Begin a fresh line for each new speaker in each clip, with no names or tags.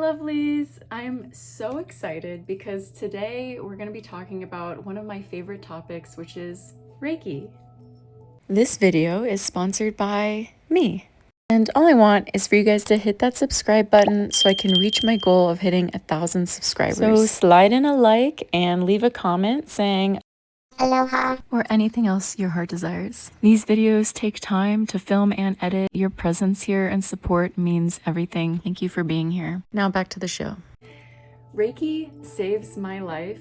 lovelies! I'm so excited because today we're going to be talking about one of my favorite topics, which is Reiki. This video is sponsored by me. And all I want is for you guys to hit that subscribe button so I can reach my goal of hitting 1,000 subscribers. So slide in a like and leave a comment saying aloha or anything else your heart desires. These videos take time to film and edit. Your presence here and support means everything. Thank you for being here. Now back to the show. Reiki saves my life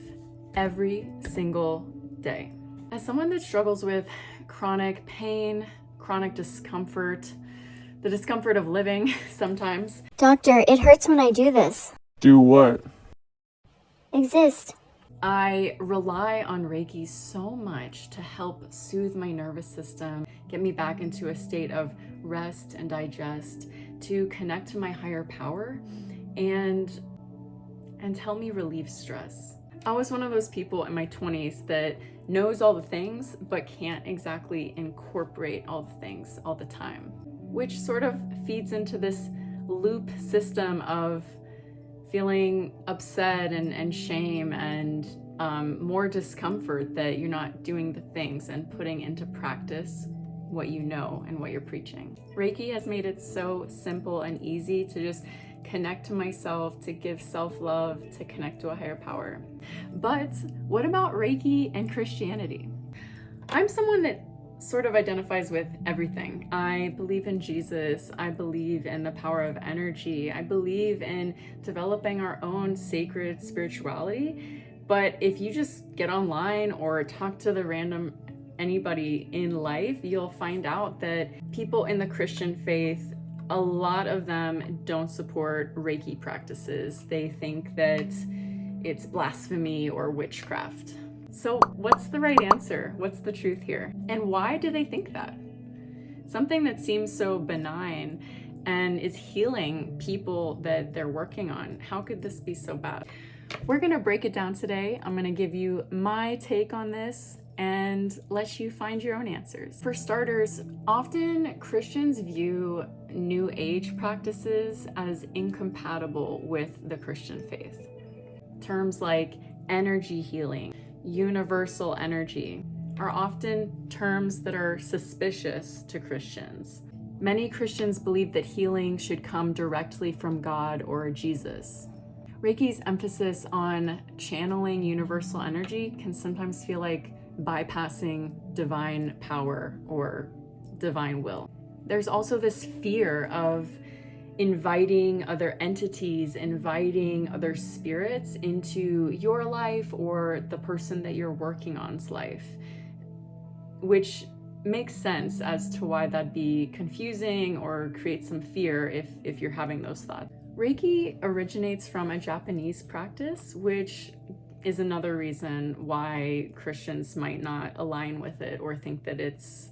every single day. As someone that struggles with chronic pain, chronic discomfort, the discomfort of living sometimes.
Doctor, it hurts when I do this.
Do what?
Exist.
I rely on Reiki so much to help soothe my nervous system, get me back into a state of rest and digest, to connect to my higher power and help me relieve stress. I was one of those people in my 20s that knows all the things but can't exactly incorporate all the things all the time, which sort of feeds into this loop system of feeling upset and shame and more discomfort that you're not doing the things and putting into practice what you know and what you're preaching. Reiki has made it so simple and easy to just connect to myself, to give self-love, to connect to a higher power. But what about Reiki and Christianity? I'm someone that sort of identifies with everything. I believe in Jesus. I believe in the power of energy. I believe in developing our own sacred spirituality. But if you just get online or talk to the random anybody in life, you'll find out that people in the Christian faith, a lot of them don't support Reiki practices. They think that it's blasphemy or witchcraft. So what's the right answer? What's the truth here? And why do they think that? Something that seems so benign and is healing people that they're working on. How could this be so bad? We're gonna break it down today. I'm gonna give you my take on this and let you find your own answers. For starters, often Christians view New Age practices as incompatible with the Christian faith. Terms like energy healing, universal energy are often terms that are suspicious to Christians. Many Christians believe that healing should come directly from God or Jesus. Reiki's emphasis on channeling universal energy can sometimes feel like bypassing divine power or divine will. There's also this fear of inviting other entities, inviting other spirits into your life or the person that you're working on's life, which makes sense as to why that'd be confusing or create some fear if you're having those thoughts. Reiki originates from a Japanese practice, which is another reason why Christians might not align with it or think that it's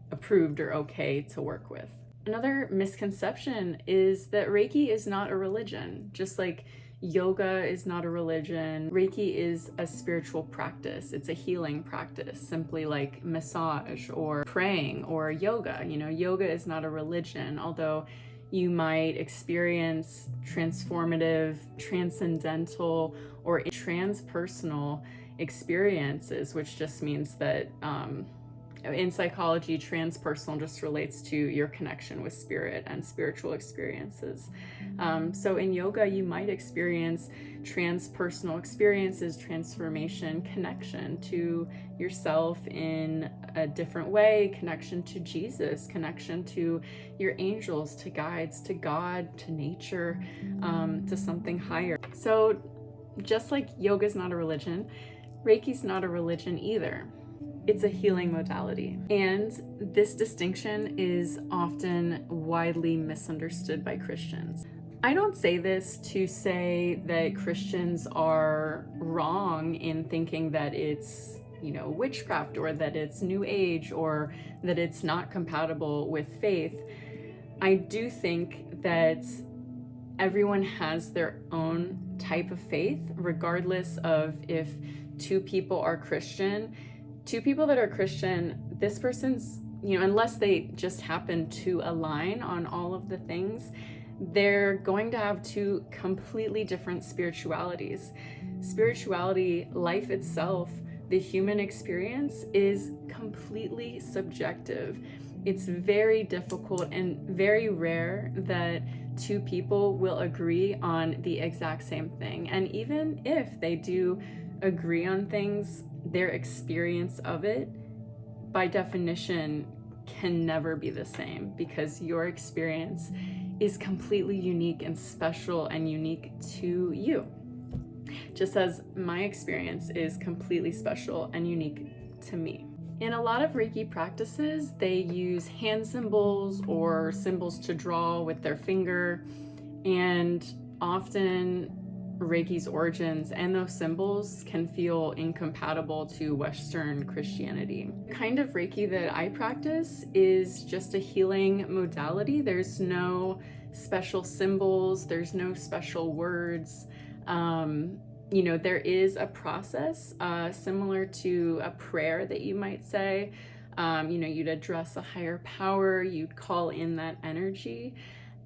approved or okay to work with. Another misconception is that Reiki is not a religion. Just like yoga is not a religion, Reiki is a spiritual practice. It's a healing practice, simply like massage or praying or yoga. You know, yoga is not a religion, although you might experience transformative, transcendental, or transpersonal experiences, which just means that in psychology, transpersonal just relates to your connection with spirit and spiritual experiences. So in yoga, you might experience transpersonal experiences, transformation, connection to yourself in a different way, connection to Jesus, connection to your angels, to guides, to God, to nature, to something higher. So just like yoga is not a religion, Reiki's not a religion either. It's a healing modality. And this distinction is often widely misunderstood by Christians. I don't say this to say that Christians are wrong in thinking that it's, witchcraft or that it's New Age or that it's not compatible with faith. I do think that everyone has their own type of faith, regardless of if two people that are Christian, this person's, unless they just happen to align on all of the things, they're going to have two completely different spiritualities. Spirituality, life itself, the human experience is completely subjective. It's very difficult and very rare that two people will agree on the exact same thing. And even if they do agree on things, their experience of it, by definition, can never be the same, because your experience is completely unique and special and unique to you. Just as my experience is completely special and unique to me. In a lot of Reiki practices, they use hand symbols or symbols to draw with their finger, and often Reiki's origins and those symbols can feel incompatible to Western Christianity. The kind of Reiki that I practice is just a healing modality. There's no special symbols, there's no special words. There is a process similar to a prayer that you might say. You'd address a higher power, you'd call in that energy,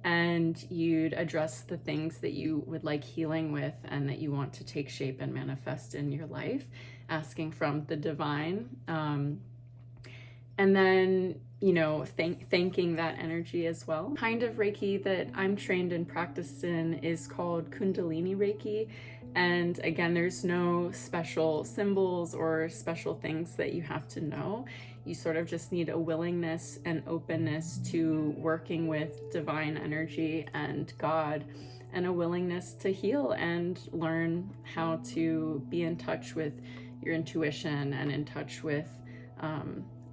and you'd address the things that you would like healing with and that you want to take shape and manifest in your life, asking from the divine. And then, thanking that energy as well. The kind of Reiki that I'm trained and practiced in is called Kundalini Reiki. And again, there's no special symbols or special things that you have to know. You sort of just need a willingness and openness to working with divine energy and God, and a willingness to heal and learn how to be in touch with your intuition and in touch with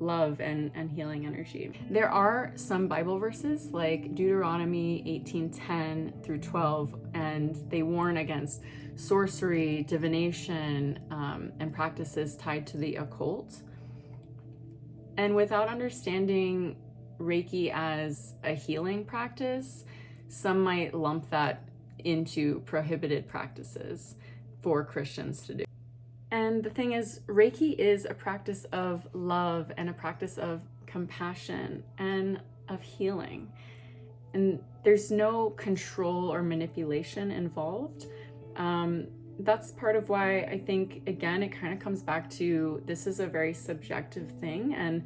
love and healing energy. There are some Bible verses like Deuteronomy 18:10 through 12, and they warn against sorcery, divination, and practices tied to the occult. And without understanding Reiki as a healing practice, some might lump that into prohibited practices for Christians to do. And the thing is, Reiki is a practice of love and a practice of compassion and of healing. And there's no control or manipulation involved. That's part of why I think, again, it kind of comes back to this is a very subjective thing. And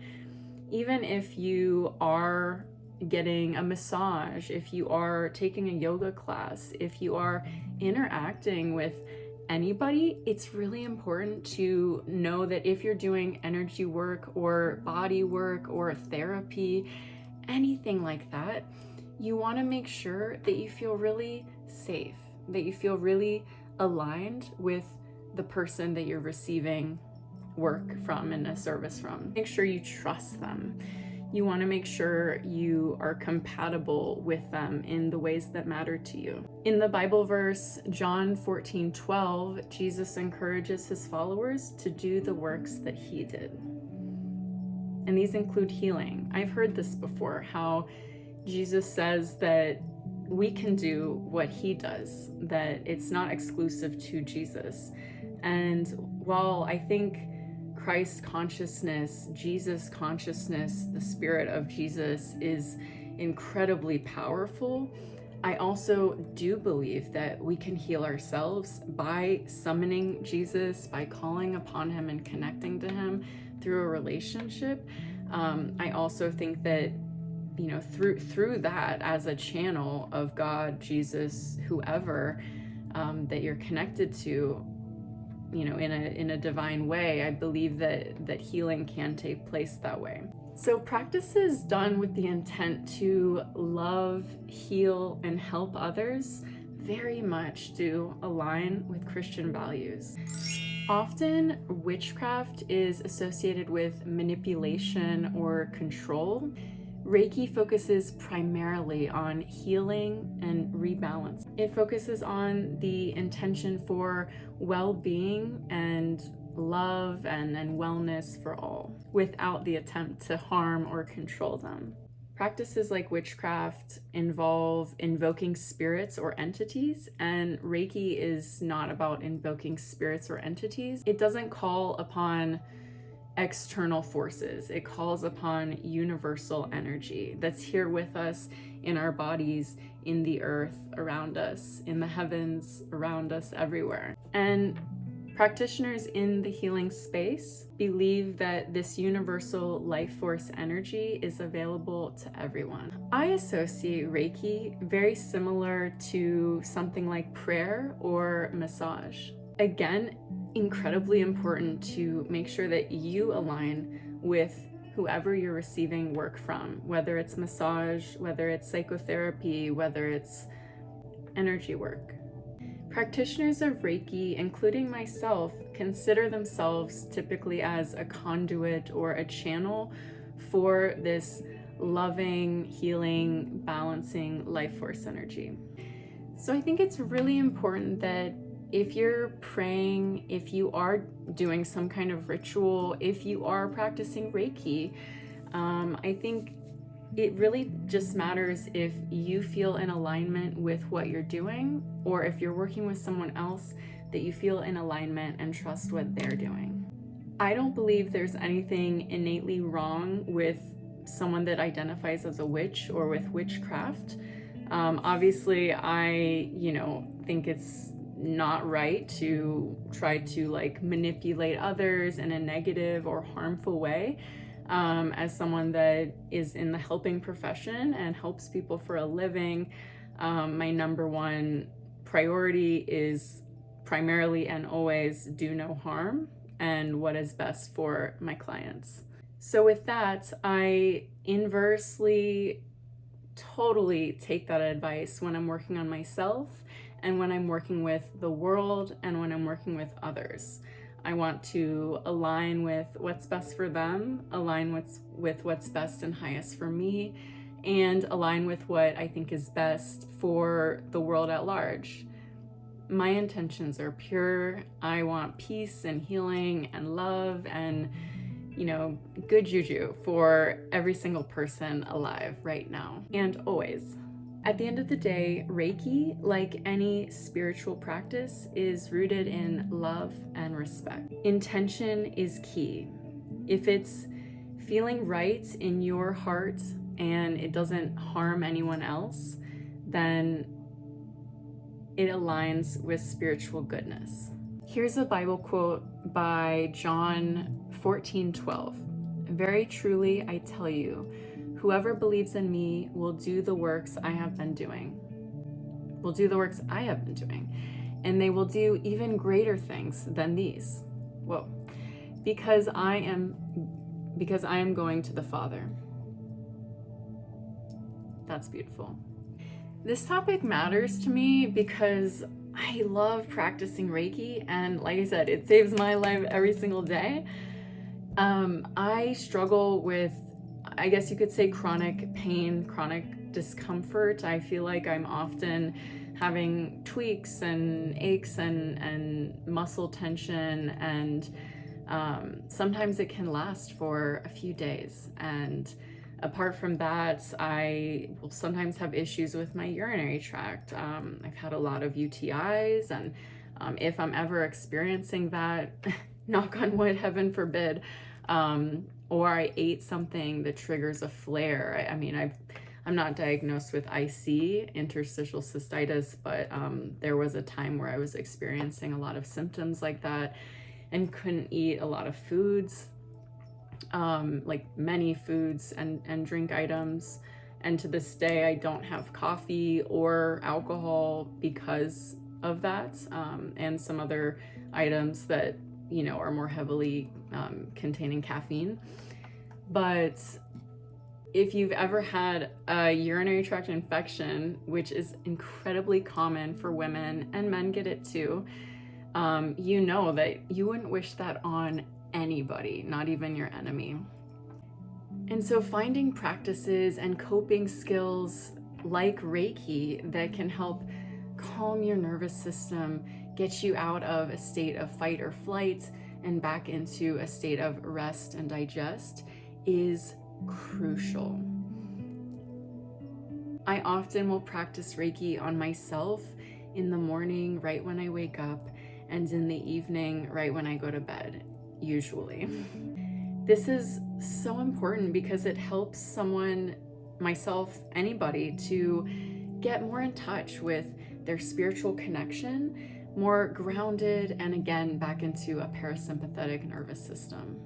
even if you are getting a massage, if you are taking a yoga class, if you are interacting with anybody, it's really important to know that if you're doing energy work or body work or therapy, anything like that, you want to make sure that you feel really safe, that you feel really aligned with the person that you're receiving work from and a service from. Make sure you trust them. You want to make sure you are compatible with them in the ways that matter to you. In the Bible verse, John 14:12, Jesus encourages his followers to do the works that he did. And these include healing. I've heard this before, how Jesus says that we can do what he does, that it's not exclusive to Jesus. And while I think Christ consciousness, Jesus consciousness, the spirit of Jesus is incredibly powerful, I also do believe that we can heal ourselves by summoning Jesus, by calling upon him and connecting to him through a relationship. I also think that through that, as a channel of God, Jesus, whoever that you're connected to, in a divine way, I believe that healing can take place that way. So practices done with the intent to love, heal, and help others very much do align with Christian values. Often, witchcraft is associated with manipulation or control. Reiki focuses primarily on healing and rebalance. It focuses on the intention for well-being and love and wellness for all, without the attempt to harm or control them. Practices like witchcraft involve invoking spirits or entities, and Reiki is not about invoking spirits or entities. It doesn't call upon external forces. It calls upon universal energy that's here with us in our bodies, in the earth around us, in the heavens around us, everywhere. And practitioners in the healing space believe that this universal life force energy is available to everyone. I associate Reiki very similar to something like prayer or massage. Again, incredibly important to make sure that you align with whoever you're receiving work from, whether it's massage, whether it's psychotherapy, whether it's energy work. Practitioners of Reiki, including myself, consider themselves typically as a conduit or a channel for this loving, healing, balancing life force energy. So I think it's really important that if you're praying, if you are doing some kind of ritual, if you are practicing Reiki, I think it really just matters if you feel in alignment with what you're doing, or if you're working with someone else, that you feel in alignment and trust what they're doing. I don't believe there's anything innately wrong with someone that identifies as a witch or with witchcraft. Obviously, I, think it's not right to try to manipulate others in a negative or harmful way. As someone that is in the helping profession and helps people for a living, my number one priority is primarily and always do no harm and what is best for my clients. So with that, I inversely totally take that advice when I'm working on myself and when I'm working with the world and when I'm working with others. I want to align with what's best for them, align with what's best and highest for me, and align with what I think is best for the world at large. My intentions are pure. I want peace and healing and love and, good juju for every single person alive right now and always. At the end of the day, Reiki, like any spiritual practice, is rooted in love and respect. Intention is key. If it's feeling right in your heart and it doesn't harm anyone else, then it aligns with spiritual goodness. Here's a Bible quote by John 14:12. Very truly, I tell you, whoever believes in me will do the works I have been doing. And they will do even greater things than these. Whoa. Because I am going to the Father. That's beautiful. This topic matters to me because I love practicing Reiki, and like I said, it saves my life every single day. I struggle with, I guess you could say, chronic pain, chronic discomfort. I feel like I'm often having tweaks and aches and muscle tension, and sometimes it can last for a few days. And apart from that, I will sometimes have issues with my urinary tract. I've had a lot of UTIs, and if I'm ever experiencing that, knock on wood, heaven forbid, or I ate something that triggers a flare. I'm not diagnosed with IC, interstitial cystitis, but there was a time where I was experiencing a lot of symptoms like that and couldn't eat a lot of foods, like many foods and drink items. And to this day, I don't have coffee or alcohol because of that, and some other items that are more heavily containing caffeine. But if you've ever had a urinary tract infection, which is incredibly common for women, and men get it too, you know that you wouldn't wish that on anybody, not even your enemy. And so finding practices and coping skills like Reiki that can help calm your nervous system, get you out of a state of fight or flight and back into a state of rest and digest is crucial. I often will practice Reiki on myself in the morning, right when I wake up, and in the evening, right when I go to bed, usually. This is so important because it helps someone, myself, anybody, to get more in touch with their spiritual connection, more grounded, and again, back into a parasympathetic nervous system.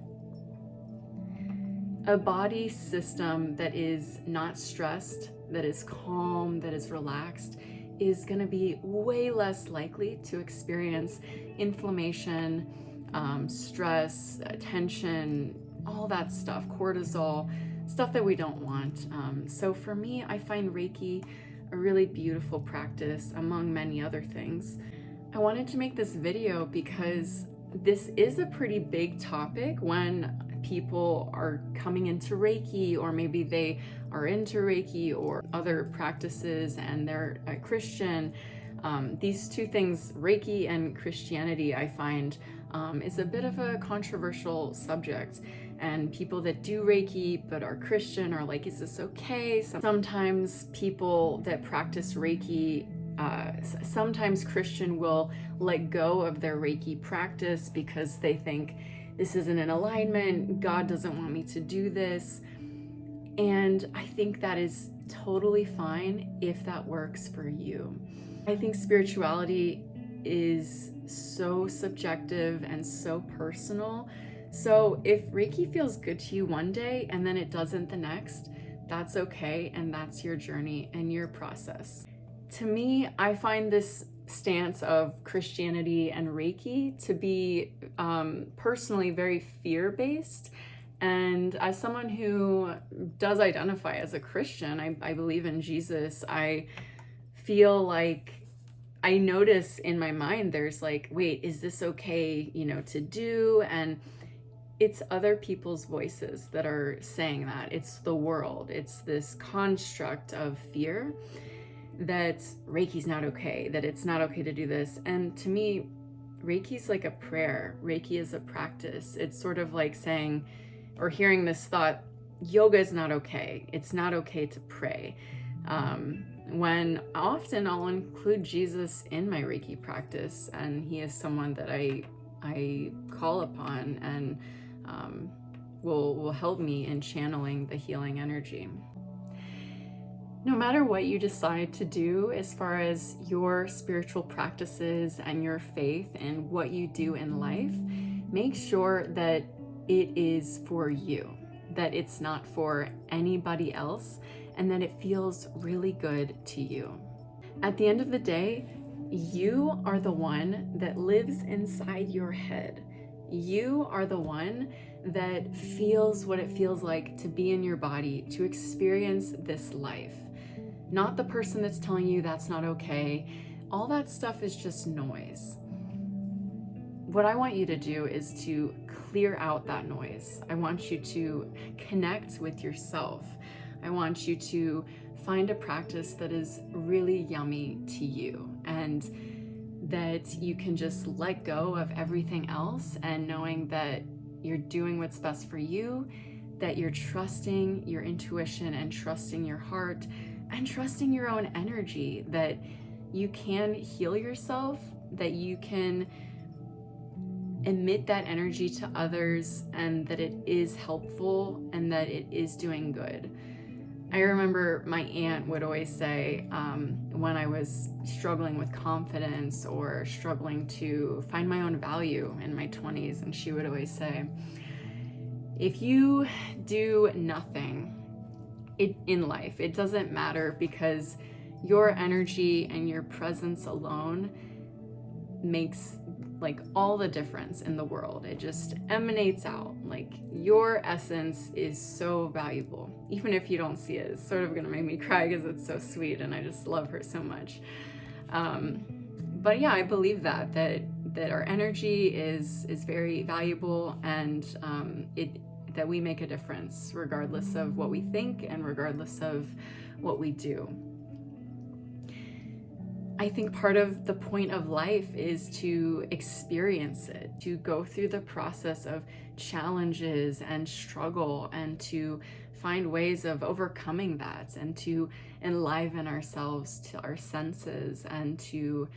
A body system that is not stressed, that is calm, that is relaxed, is going to be way less likely to experience inflammation, stress, tension, all that stuff, cortisol, stuff that we don't want. So for me, I find Reiki a really beautiful practice among many other things. I wanted to make this video because this is a pretty big topic when people are coming into Reiki, or maybe they are into Reiki or other practices and they're a Christian. These two things, Reiki and Christianity, I find is a bit of a controversial subject. And people that do Reiki but are Christian are like, is this okay? Sometimes people that practice Reiki, sometimes Christian will let go of their Reiki practice because they think this isn't in alignment, God doesn't want me to do this. And I think that is totally fine if that works for you. I think spirituality is so subjective and so personal. So if Reiki feels good to you one day and then it doesn't the next, that's okay, and that's your journey and your process. To me, I find this stance of Christianity and Reiki to be personally very fear-based. And as someone who does identify as a Christian, I believe in Jesus, I feel like I notice in my mind there's like, wait, is this okay, to do? And it's other people's voices that are saying that. It's the world. It's this construct of fear that Reiki's not okay, that it's not okay to do this. And to me, Reiki's like a prayer. Reiki is a practice. It's sort of like saying or hearing this thought, yoga is not okay. It's not okay to pray. When often I'll include Jesus in my Reiki practice, and he is someone that I call upon and will help me in channeling the healing energy. No matter what you decide to do as far as your spiritual practices and your faith and what you do in life, make sure that it is for you, that it's not for anybody else, and that it feels really good to you. At the end of the day, you are the one that lives inside your head. You are the one that feels what it feels like to be in your body, to experience this life. Not the person that's telling you that's not okay. All that stuff is just noise. What I want you to do is to clear out that noise. I want you to connect with yourself. I want you to find a practice that is really yummy to you, and that you can just let go of everything else, and knowing that you're doing what's best for you, that you're trusting your intuition and trusting your heart and trusting your own energy, that you can heal yourself, that you can emit that energy to others, and that it is helpful and that it is doing good. I remember my aunt would always say, when I was struggling with confidence or struggling to find my own value in my 20s, and she would always say, if you do nothing in life, it doesn't matter, because your energy and your presence alone makes like all the difference in the world. It just emanates out. Like, your essence is so valuable. Even if you don't see it, it's sort of gonna make me cry because it's so sweet and I just love her so much. But yeah, I believe that our energy is very valuable, and that we make a difference regardless of what we think and regardless of what we do. I think part of the point of life is to experience it, to go through the process of challenges and struggle, and to find ways of overcoming that, and to enliven ourselves to our senses, and to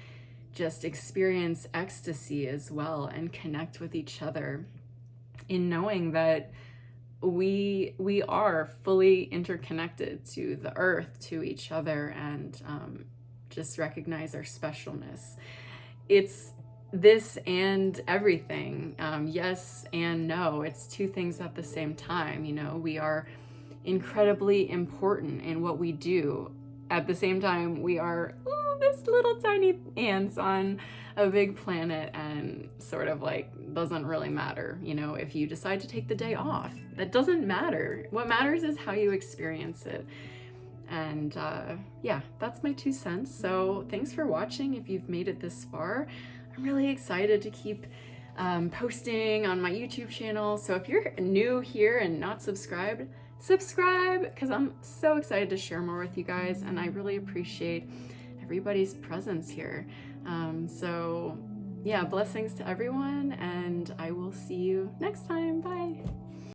just experience ecstasy as well, and connect with each other in knowing that we are fully interconnected to the earth, to each other, and just recognize our specialness. It's this and everything. Yes and no. It's two things at the same time. You know, we are incredibly important in what we do. At the same time, we are this little tiny ants on a big planet, and sort of like doesn't really matter. You know, if you decide to take the day off, that doesn't matter. What matters is how you experience it. And yeah, that's my 2 cents. So thanks for watching if you've made it this far. I'm really excited to keep posting on my YouTube channel. So if you're new here and not subscribed, subscribe, because I'm so excited to share more with you guys, and I really appreciate everybody's presence here. So yeah, blessings to everyone, and I will see you next time. Bye.